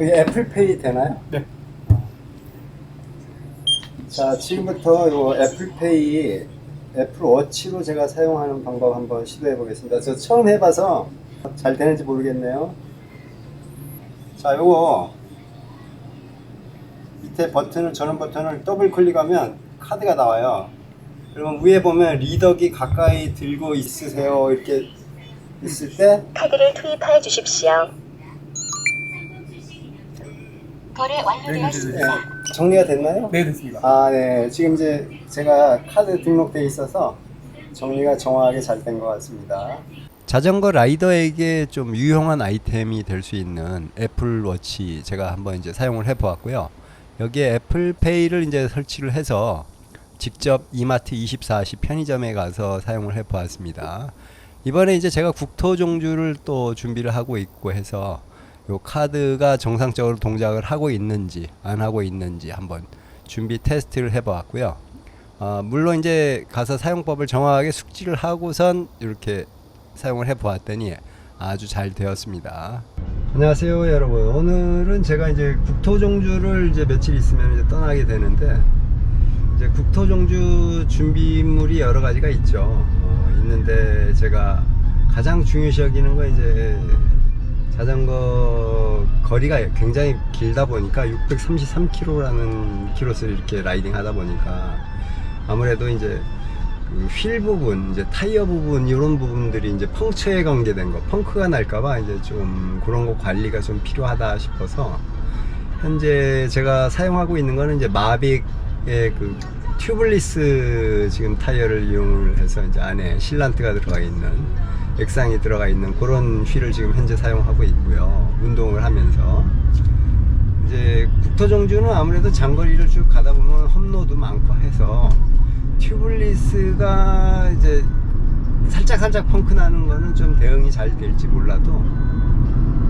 그게 애플페이 되나요? 네. 자, 지금부터 요 애플페이 애플워치로 제가 사용하는 방법 한번 시도해 보겠습니다. 저 처음 해봐서 잘 되는지 모르겠네요. 자, 요거 밑에 버튼을, 전원 버튼을 더블 클릭하면 카드가 나와요. 그러면 위에 보면 리더기 가까이 들고 있으세요 이렇게 있을 때 카드를 투입하여 주십시오. 거래 완료되었습니다. 네, 정리가 됐나요? 네, 됐습니다. 아, 네. 지금 이제 제가 카드 등록돼 있어서 정리가 정확하게 잘 된 것 같습니다. 자전거 라이더에게 좀 유용한 아이템이 될 수 있는 애플워치 제가 한번 이제 사용을 해 보았고요. 여기에 애플페이를 이제 설치를 해서 직접 이마트 24시 편의점에 가서 사용을 해 보았습니다. 이번에 이제 제가 국토종주를 또 준비를 하고 있고 해서 요 카드가 정상적으로 동작을 하고 있는지 안 하고 있는지 한번 준비 테스트를 해 보았고요. 물론 이제 가서 사용법을 정확하게 숙지를 하고선 이렇게 사용을 해 보았더니 아주 잘 되었습니다. 안녕하세요 여러분. 오늘은 제가 이제 국토종주를 이제 며칠 있으면 이제 떠나게 되는데 이제 국토종주 준비물이 여러 가지가 있죠. 있는데 제가 가장 중요시 여기는 건 이제 자전거 거리가 굉장히 길다 보니까 633km라는 키로수를 이렇게 라이딩 하다 보니까 아무래도 이제 그 휠 부분, 이제 타이어 부분 이런 부분들이 이제 펑크에 관계된 거, 펑크가 날까봐 이제 좀 그런 거 관리가 좀 필요하다 싶어서 현재 제가 사용하고 있는 거는 이제 마빅의 그 튜블리스 지금 타이어를 이용을 해서 이제 안에 실란트가 들어가 있는 액상이 들어가 있는 그런 휠을 지금 현재 사용하고 있고요. 운동을 하면서 이제 국토종주는 아무래도 장거리를 쭉 가다 보면 험로도 많고 해서 튜블리스가 이제 살짝 펑크 나는 거는 좀 대응이 잘 될지 몰라도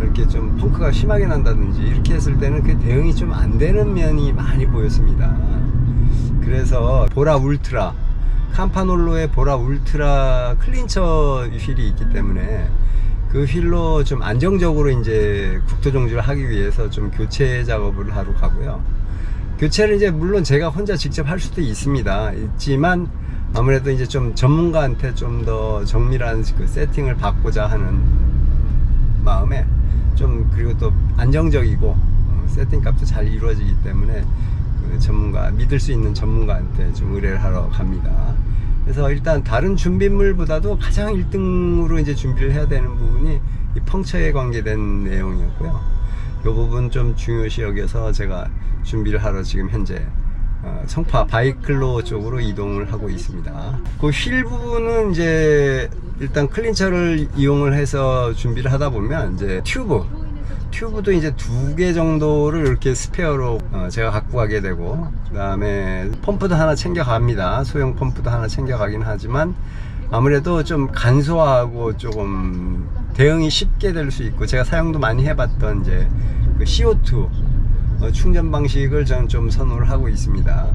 이렇게 좀 펑크가 심하게 난다든지 이렇게 했을 때는 그 대응이 좀 안 되는 면이 많이 보였습니다. 그래서 보라 울트라, 캄파놀로의 보라 울트라 클린처 휠이 있기 때문에 그 휠로 좀 안정적으로 이제 국토종주를 하기 위해서 좀 교체 작업을 하러 가고요. 교체를 이제 물론 제가 혼자 직접 할 수도 있지만 아무래도 이제 좀 전문가한테 좀 더 정밀한 그 세팅을 받고자 하는 마음에 좀, 그리고 또 안정적이고 세팅 값도 잘 이루어지기 때문에 그 전문가, 믿을 수 있는 전문가한테 좀 의뢰를 하러 갑니다. 그래서 일단 다른 준비물보다도 가장 1등으로 이제 준비를 해야 되는 부분이 이 펑처에 관계된 내용이었고요. 이 부분 좀 중요시 여겨서 제가 준비를 하러 지금 현재 성파 바이클로 쪽으로 이동을 하고 있습니다. 그 휠 부분은 이제 일단 클린처를 이용을 해서 준비를 하다 보면 이제 튜브도 이제 2개 정도를 이렇게 스페어로 제가 갖고 가게 되고, 그 다음에 펌프도 하나 챙겨갑니다. 소형 펌프도 하나 챙겨가긴 하지만 아무래도 좀 간소하고 조금 대응이 쉽게 될 수 있고, 제가 사용도 많이 해봤던 이제 그 CO2 충전 방식을 저는 좀 선호를 하고 있습니다.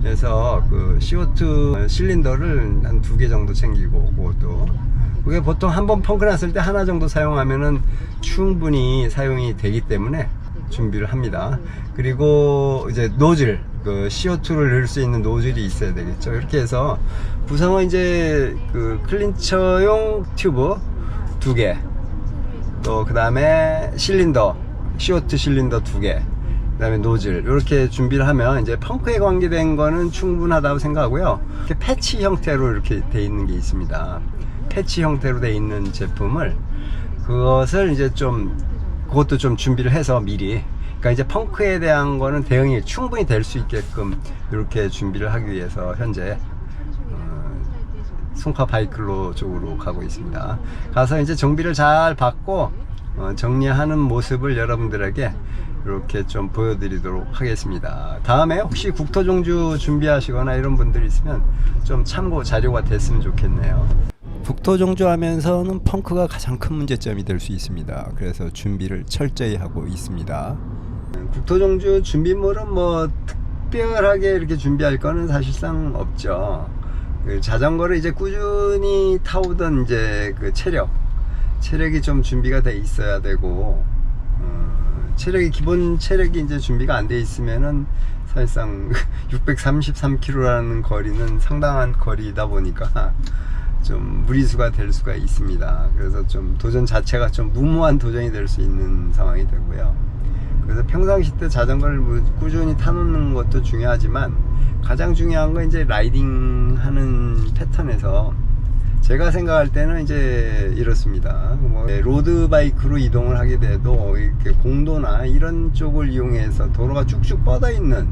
그래서 그 CO2 실린더를 한 2개 정도 챙기고, 그것도 그게 보통 한번 펑크 났을 때 하나 정도 사용하면은 충분히 사용이 되기 때문에 준비를 합니다. 그리고 이제 노즐, 그 CO2를 넣을 수 있는 노즐이 있어야 되겠죠. 이렇게 해서 구성은 이제 그 클린처용 튜브 2개, 또 그 다음에 실린더, CO2 실린더 2개, 그 다음에 노즐, 이렇게 준비를 하면 이제 펑크에 관계된 거는 충분하다고 생각하고요. 이렇게 패치 형태로 이렇게 돼 있는 게 있습니다. 패치 형태로 돼 있는 제품을, 그것을 이제 좀, 그것도 좀 준비를 해서 미리, 그러니까 이제 펑크에 대한 거는 대응이 충분히 될 수 있게끔 이렇게 준비를 하기 위해서 현재 송파 바이클로 쪽으로 가고 있습니다. 가서 이제 정비를 잘 받고 정리하는 모습을 여러분들에게 이렇게 좀 보여드리도록 하겠습니다. 다음에 혹시 국토종주 준비하시거나 이런 분들이 있으면 좀 참고 자료가 됐으면 좋겠네요. 국토종주 하면서는 펑크가 가장 큰 문제점이 될 수 있습니다. 그래서 준비를 철저히 하고 있습니다. 국토종주 준비물은 뭐 특별하게 이렇게 준비할 거는 사실상 없죠. 그 자전거를 이제 꾸준히 타오던 이제 그 체력이 좀 준비가 돼 있어야 되고, 기본 체력이 이제 준비가 안 돼 있으면은 사실상 633km라는 거리는 상당한 거리다 보니까 좀 무리수가 될 수가 있습니다. 그래서 좀 도전 자체가 좀 무모한 도전이 될 수 있는 상황이 되고요. 그래서 평상시 때 자전거를 꾸준히 타놓는 것도 중요하지만 가장 중요한 건 이제 라이딩 하는 패턴에서 제가 생각할 때는 이제 이렇습니다. 뭐 로드바이크로 이동을 하게 돼도 이렇게 공도나 이런 쪽을 이용해서 도로가 쭉쭉 뻗어 있는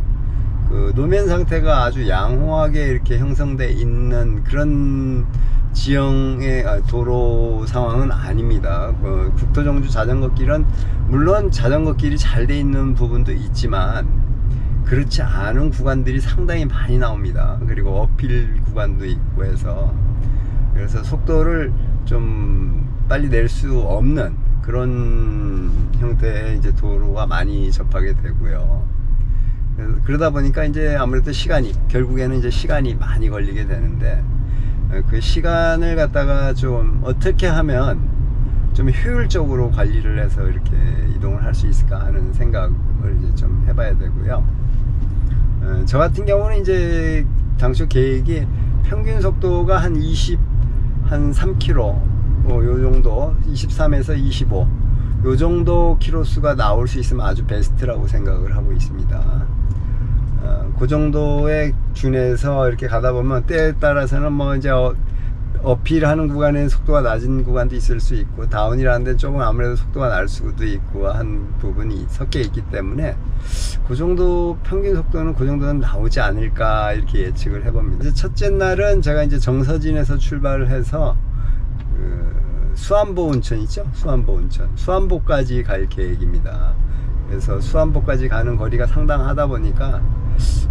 그 노면 상태가 아주 양호하게 이렇게 형성돼 있는 그런 지형의 도로 상황은 아닙니다. 국토정주 자전거길은 물론 자전거길이 잘 돼 있는 부분도 있지만 그렇지 않은 구간들이 상당히 많이 나옵니다. 그리고 어필 구간도 있고 해서 그래서 속도를 좀 빨리 낼 수 없는 그런 형태의 이제 도로가 많이 접하게 되고요. 그러다 보니까 이제 아무래도 결국에는 이제 시간이 많이 걸리게 되는데 그 시간을 갖다가 좀 어떻게 하면 좀 효율적으로 관리를 해서 이렇게 이동을 할 수 있을까 하는 생각을 이제 좀 해봐야 되고요. 저 같은 경우는 이제 당초 계획이 평균 속도가 한 3km 요 정도 23에서 25 요 정도 키로수가 나올 수 있으면 아주 베스트라고 생각을 하고 있습니다. 그 정도에 준해서 이렇게 가다 보면 때에 따라서는 뭐 이제 어필하는 구간에 속도가 낮은 구간도 있을 수 있고 다운이라는 데는 조금 아무래도 속도가 날 수도 있고 한 부분이 섞여 있기 때문에 그 정도 평균 속도는 그 정도는 나오지 않을까 이렇게 예측을 해봅니다. 이제 첫째 날은 제가 이제 정서진에서 출발을 해서 수안보 온천 있죠? 수안보 온천 수안보까지 갈 계획입니다. 그래서 수안보까지 가는 거리가 상당하다 보니까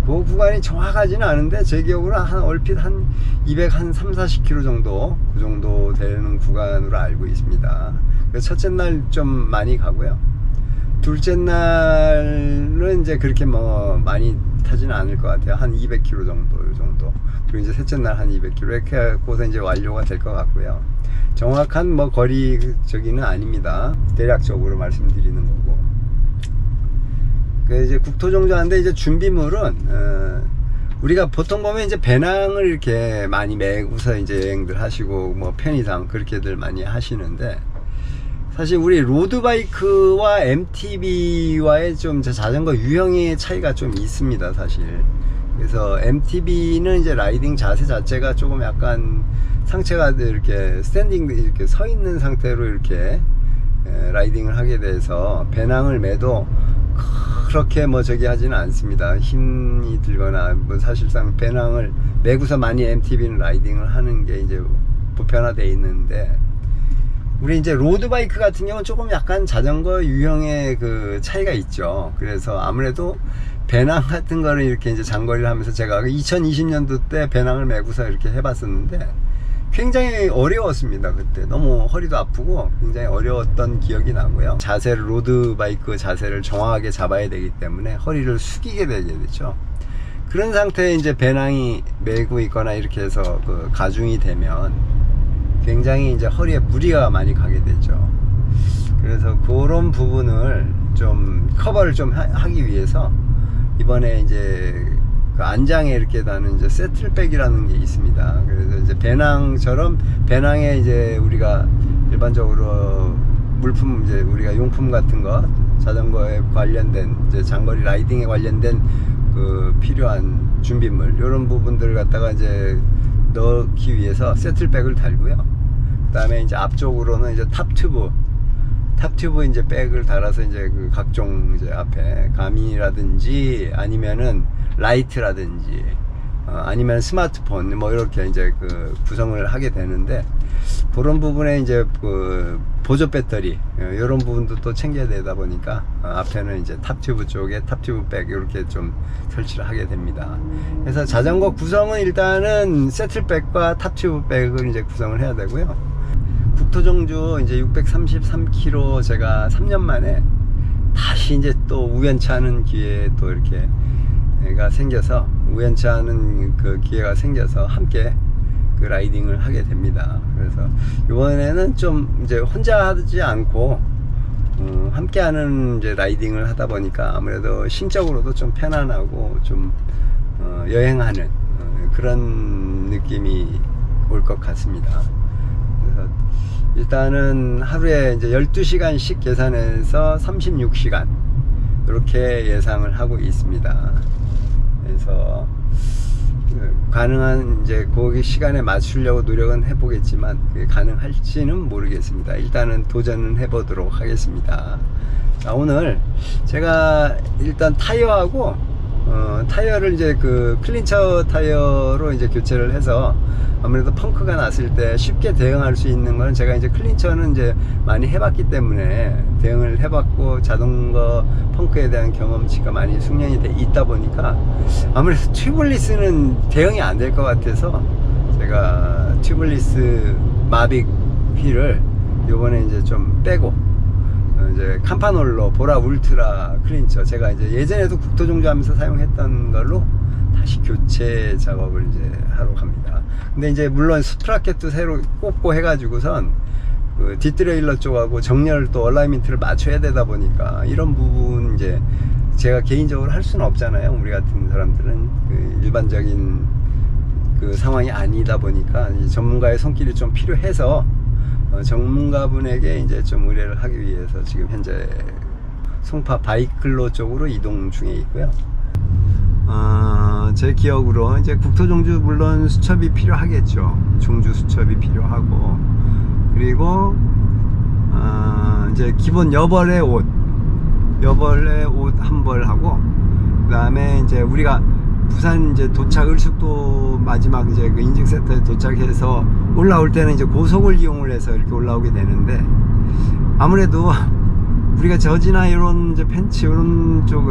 그 구간이 정확하지는 않은데 제 기억으로 얼핏 한 230-40km 정도 그 정도 되는 구간으로 알고 있습니다. 그래서 첫째 날 좀 많이 가고요. 둘째 날은 이제 그렇게 뭐 많이 타지는 않을 것 같아요. 한 200km 정도 이 정도. 그리고 이제 셋째 날 한 200km 이렇게 하고서 이제 완료가 될 것 같고요. 정확한 뭐 거리 저기는 아닙니다. 대략적으로 말씀드리는 거고. 이제 국토정주 하는데 이제 준비물은 우리가 보통 보면 이제 배낭을 이렇게 많이 메고서 이제 여행들 하시고 뭐 편의상 그렇게들 많이 하시는데 사실 우리 로드바이크와 MTB와의 좀 자전거 유형의 차이가 좀 있습니다, 사실. 그래서 MTB는 이제 라이딩 자세 자체가 조금 약간 상체가 이렇게 스탠딩 이렇게 서 있는 상태로 이렇게 라이딩을 하게 돼서 배낭을 매도 그렇게 뭐 저기 하지는 않습니다. 힘이 들거나 뭐 사실상 배낭을 메고서 많이 MTB는 라이딩을 하는 게 이제 보편화되어 있는데 우리 이제 로드바이크 같은 경우는 조금 약간 자전거 유형의 그 차이가 있죠. 그래서 아무래도 배낭 같은 거를 이렇게 이제 장거리를 하면서 제가 2020년도 때 배낭을 메고서 이렇게 해봤었는데 굉장히 어려웠습니다. 그때 너무 허리도 아프고 굉장히 어려웠던 기억이 나고요. 자세를 로드바이크 자세를 정확하게 잡아야 되기 때문에 허리를 숙이게 되게 되죠. 그런 상태에 이제 배낭이 메고 있거나 이렇게 해서 그 가중이 되면 굉장히 이제 허리에 무리가 많이 가게 되죠. 그래서 그런 부분을 좀 커버를 좀 하기 위해서 이번에 이제 그 안장에 이렇게 다는 이제 세틀백이라는 게 있습니다. 그래서 이제 배낭처럼 배낭에 이제 우리가 일반적으로 물품 이제 우리가 용품 같은 거 자전거에 관련된 이제 장거리 라이딩에 관련된 그 필요한 준비물 이런 부분들을 갖다가 이제 넣기 위해서 세틀백을 달고요. 그 다음에 이제 앞쪽으로는 이제 탑튜브 이제 백을 달아서 이제 그 각종 이제 앞에 가민이라든지 아니면은 라이트라든지 아니면 스마트폰 뭐 이렇게 이제 그 구성을 하게 되는데 그런 부분에 이제 그 보조 배터리 이런 부분도 또 챙겨야 되다 보니까 앞에는 이제 탑튜브 쪽에 탑튜브 백 이렇게 좀 설치를 하게 됩니다. 그래서 자전거 구성은 일단은 세틀백과 탑튜브 백을 이제 구성을 해야 되고요. 국토정주 이제 633km 제가 3년 만에 다시 이제 또 우연치 않은 기회에 또 이렇게 생겨서 우연치 않은 그 기회가 생겨서 함께 그 라이딩을 하게 됩니다. 그래서 이번에는 좀 이제 혼자 하지 않고 함께 함께하는 이제 라이딩을 하다 보니까 아무래도 심적으로도 좀 편안하고 좀 여행하는 그런 느낌이 올 것 같습니다. 그래서 일단은 하루에 이제 12시간씩 계산해서 36시간 이렇게 예상을 하고 있습니다. 그래서 가능한 이제 거기 시간에 맞추려고 노력은 해보겠지만 그게 가능할지는 모르겠습니다. 일단은 도전은 해보도록 하겠습니다. 자, 오늘 제가 일단 타이어하고 타이어를 이제 그 클린처 타이어로 이제 교체를 해서 아무래도 펑크가 났을 때 쉽게 대응할 수 있는 건 제가 이제 클린처는 이제 많이 해봤기 때문에 대응을 해봤고 자동거 펑크에 대한 경험치가 많이 숙련이 돼 있다 보니까 아무래도 튜블리스는 대응이 안 될 것 같아서 제가 튜블리스 마빅 휠을 요번에 이제 좀 빼고 이제 캄파놀로 보라 울트라 클린처 제가 이제 예전에도 국토종주 하면서 사용했던 걸로 다시 교체 작업을 이제 하러 갑니다. 근데 이제 물론 스프라켓도 새로 꼽고 해가지고선 그 뒷트레일러 쪽하고 정렬 또 얼라이먼트를 맞춰야 되다 보니까 이런 부분 이제 제가 개인적으로 할 수는 없잖아요. 우리 같은 사람들은 그 일반적인 그 상황이 아니다 보니까 전문가의 손길이 좀 필요해서 전문가분에게 이제 좀 의뢰를 하기 위해서 지금 현재 송파 바이클로 쪽으로 이동 중에 있고요. 제 기억으로 이제 국토종주 물론 수첩이 필요하겠죠. 종주 수첩이 필요하고 그리고 이제 기본 여벌의 옷 한 벌 하고 그 다음에 이제 우리가 부산 이제 도착 을숙도 마지막 이제 그 인증센터에 도착해서 올라올 때는 이제 고속을 이용을 해서 이렇게 올라오게 되는데 아무래도 우리가 저지나 이런 이제 팬츠 이런 쪽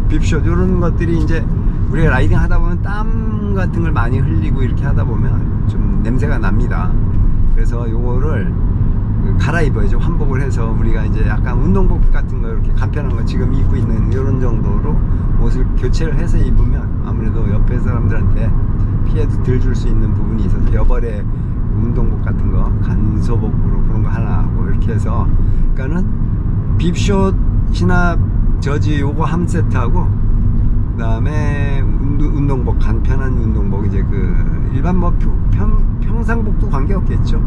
빕숏 이런 것들이 이제 우리가 라이딩 하다 보면 땀 같은 걸 많이 흘리고 이렇게 하다 보면 좀 냄새가 납니다. 그래서 요거를 갈아입어야죠. 환복을 해서 우리가 이제 약간 운동복 같은 거 이렇게 간편한 거 지금 입고 있는 이런 정도로 옷을 교체를 해서 입으면 아무래도 옆에 사람들한테 피해도 덜 줄 수 있는 부분이 있어서 여벌에 운동복 같은 거 간소복으로 그런 거 하나 하고 이렇게 해서 그러니까는 빕숏이나 저지 요거 한 세트하고 그 다음에 운동복 간편한 운동복 이제 그 일반 뭐 평상복도 관계없겠죠.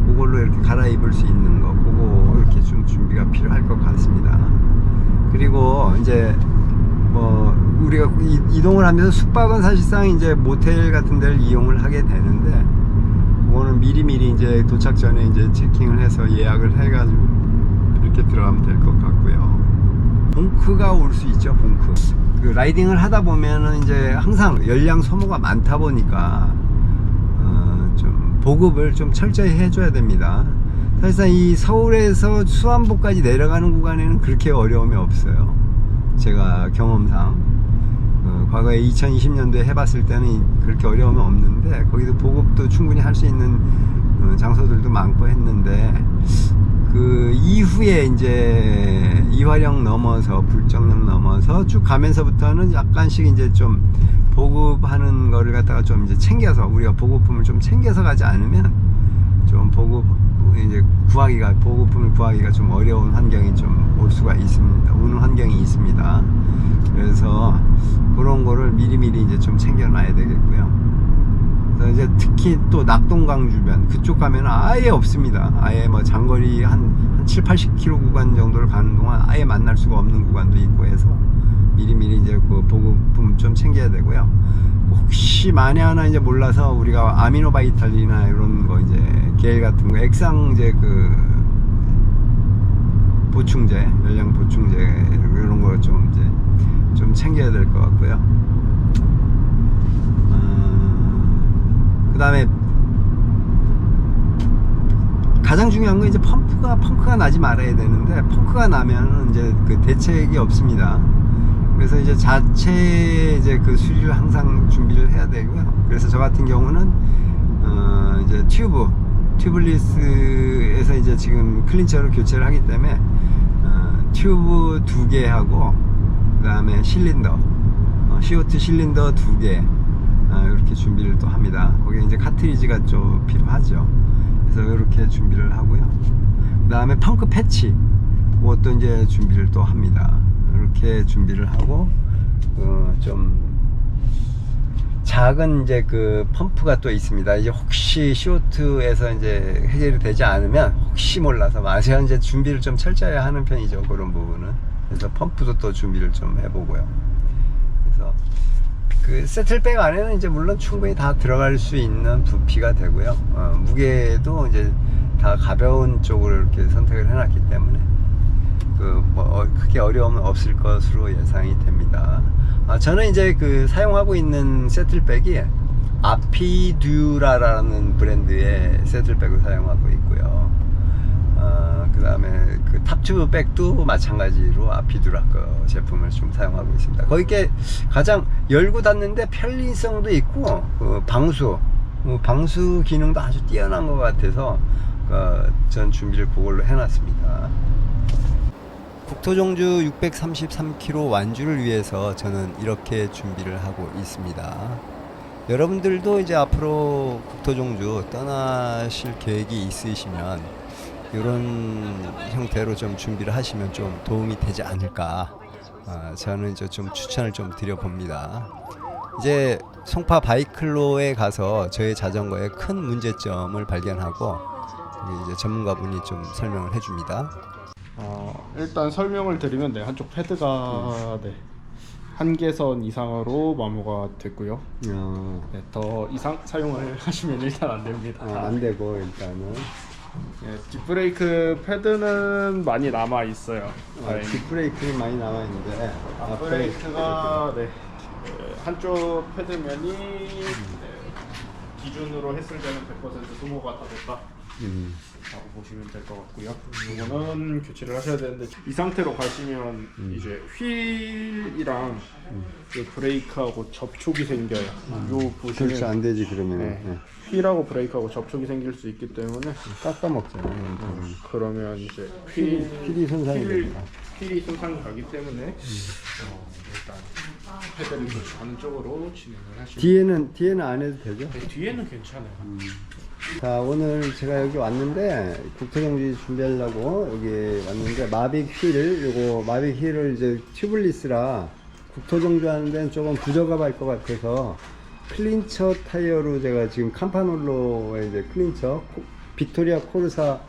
그걸로 이렇게 갈아입을 수 있는 거 그거 이렇게 좀 준비가 필요할 것 같습니다. 그리고 이제 뭐 우리가 이동을 하면서 숙박은 사실상 이제 모텔 같은 데를 이용을 하게 되는데 그거는 미리미리 이제 도착 전에 이제 체킹을 해서 예약을 해가지고 이렇게 들어가면 될 것 같고요. 봉크가 올 수 있죠. 봉크 그 라이딩을 하다 보면은 이제 항상 열량 소모가 많다 보니까 좀 보급을 좀 철저히 해줘야 됩니다. 사실상 이 서울에서 수안보까지 내려가는 구간에는 그렇게 어려움이 없어요. 제가 경험상 과거에 2020년도에 해봤을 때는 그렇게 어려움은 없는데 거기도 보급도 충분히 할 수 있는 장소들도 많고 했는데 그 이후에 이제 이화령 넘어서 불정령 넘어서 쭉 가면서부터는 약간씩 이제 좀 보급하는 거를 갖다가 좀 이제 챙겨서 우리가 보급품을 좀 챙겨서 가지 않으면 좀 이제 보급품을 구하기가 좀 어려운 환경이 좀 올 수가 있습니다. 오는 환경이 있습니다. 그래서 그런 거를 미리미리 이제 좀 챙겨놔야 되겠고요. 그래서 이제 특히 또 낙동강 주변 그쪽 가면 아예 없습니다. 아예 뭐 장거리 한 7, 80km 구간 정도를 가는 동안 아예 만날 수가 없는 구간도 있고 해서 미리미리 이제 그 보급품 좀 챙겨야 되고요. 혹시 만에 하나 이제 몰라서 우리가 아미노바이탈이나 이런 거 이제 겔 같은 거 액상 이제 그 보충제, 열량 보충제 이런 거 좀 이제 좀 챙겨야 될 것 같고요. 그 다음에 가장 중요한 건 이제 펑크가 나지 말아야 되는데 펑크가 나면 이제 그 대책이 없습니다. 그래서 이제 자체 이제 그 수리를 항상 준비를 해야 되고요. 그래서 저 같은 경우는 이제 튜블리스에서 이제 지금 클린처로 교체를 하기 때문에 튜브 2개 하고 그 다음에 실린더 CO2 실린더 2개 이렇게 준비를 또 합니다. 거기에 이제 카트리지가 좀 필요하죠. 그래서 이렇게 준비를 하고요. 그 다음에 펑크 패치 뭐 또 이제 준비를 또 합니다. 이렇게 준비를 하고 좀 작은 이제 그 펌프가 또 있습니다. 이제 혹시 CO2에서 이제 해결이 되지 않으면 혹시 몰라서 제가 이제 준비를 좀 철저히 하는 편이죠. 그런 부분은. 그래서 펌프도 또 준비를 좀 해보고요. 그래서 그 세틀백 안에는 이제 물론 충분히 다 들어갈 수 있는 부피가 되고요. 무게도 이제 다 가벼운 쪽으로 이렇게 선택을 해놨기 때문에 크게 어려움은 없을 것으로 예상이 됩니다. 저는 이제 그 사용하고 있는 세틀백이 아피듀라라는 브랜드의 세틀백을 사용하고 있고요. 그 다음에 그 탑튜브백도 마찬가지로 아피듀라 거 제품을 좀 사용하고 있습니다. 거기에 가장 열고 닫는데 편리성도 있고 방수 기능도 아주 뛰어난 것 같아서 전 준비를 그걸로 해놨습니다. 국토종주 633km 완주를 위해서 저는 이렇게 준비를 하고 있습니다. 여러분들도 이제 앞으로 국토종주 떠나실 계획이 있으시면 이런 형태로 좀 준비를 하시면 좀 도움이 되지 않을까, 저는 이제 좀 추천을 좀 드려봅니다. 이제 송파 바이클로에 가서 저의 자전거의 큰 문제점을 발견하고 이제 전문가분이 좀 설명을 해줍니다. 일단 설명을 드리면 한쪽 패드가 한계선 이상으로 마모가 됐고요. 더 이상 사용을 하시면 일단 안 됩니다. 안 되고 일단은 뒷브레이크 패드는 많이 남아 있어요. 뒷브레이크는 많이 남아 있는데 앞브레이크가 한쪽 패드면이 기준으로 했을 때는 100% 소모가 다 됐다 라고 보시면 될 것 같고요. 이거는 교체를 하셔야 되는데 이 상태로 가시면 이제 휠이랑 브레이크하고 접촉이 생겨요. 요 보시면 그렇지, 안 되지 그러면. 휠하고 브레이크하고 접촉이 생길 수 있기 때문에 깎아먹잖아요. 그러면 이제 휠이 손상이 됩니다. 휠이 손상이 가기 때문에 일단 패드를 교체하는 쪽으로 진행을 하시면 뒤에는 안 해도 되죠? 뒤에는 괜찮아요. 자, 오늘 제가 여기 왔는데 국토정지 준비하려고 여기 왔는데 마빅 휠을 이제 튜블리스라 국토정지 하는 데는 조금 부적합할 것 같아서 클린처 타이어로 제가 지금 캠파놀로의 이제 클린처 빅토리아 코르사로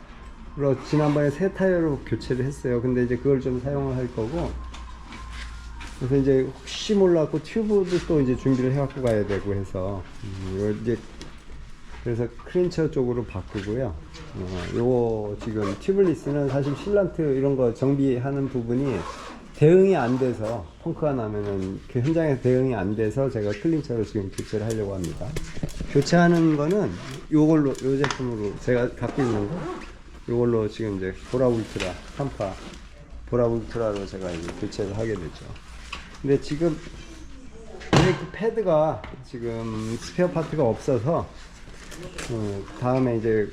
지난번에 새 타이어로 교체를 했어요. 근데 이제 그걸 좀 사용을 할 거고, 그래서 이제 혹시 몰라갖고 튜브도 또 이제 준비를 해갖고 가야 되고 해서 이제 그래서 클린처 쪽으로 바꾸고요. 요거 지금 튜블리스는 사실 실란트 이런 거 정비하는 부분이 대응이 안 돼서, 펑크가 나면은 그 현장에서 대응이 안 돼서 제가 클린처로 지금 교체를 하려고 합니다. 교체하는 거는 요걸로, 요 제품으로 제가 갖고 있는 거 요걸로 지금 이제 보라울트라 3파 보라울트라로 제가 이제 교체를 하게 되죠. 근데 지금 브레이크 패드가 지금 스페어 파트가 없어서 다음에 이제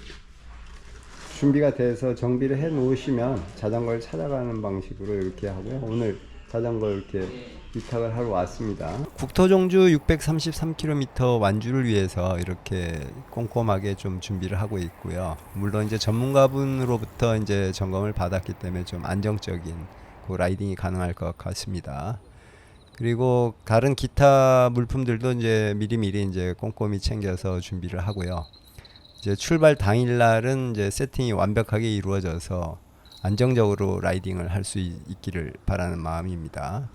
준비가 돼서 정비를 해 놓으시면 자전거를 찾아가는 방식으로 이렇게 하고요. 오늘 자전거 이렇게 위탁을 하러 왔습니다. 국토종주 633km 완주를 위해서 이렇게 꼼꼼하게 좀 준비를 하고 있고요. 물론 이제 전문가분으로부터 이제 점검을 받았기 때문에 좀 안정적인 그 라이딩이 가능할 것 같습니다. 그리고 다른 기타 물품들도 이제 미리미리 이제 꼼꼼히 챙겨서 준비를 하고요. 이제 출발 당일날은 이제 세팅이 완벽하게 이루어져서 안정적으로 라이딩을 할 수 있기를 바라는 마음입니다.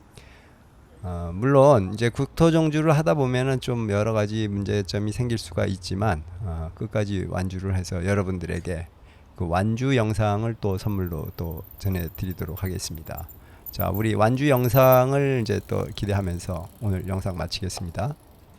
물론 이제 국토종주를 하다 보면은 좀 여러 가지 문제점이 생길 수가 있지만 끝까지 완주를 해서 여러분들에게 그 완주 영상을 또 선물로 또 전해드리도록 하겠습니다. 자, 우리 완주 영상을 이제 또 기대하면서 오늘 영상 마치겠습니다.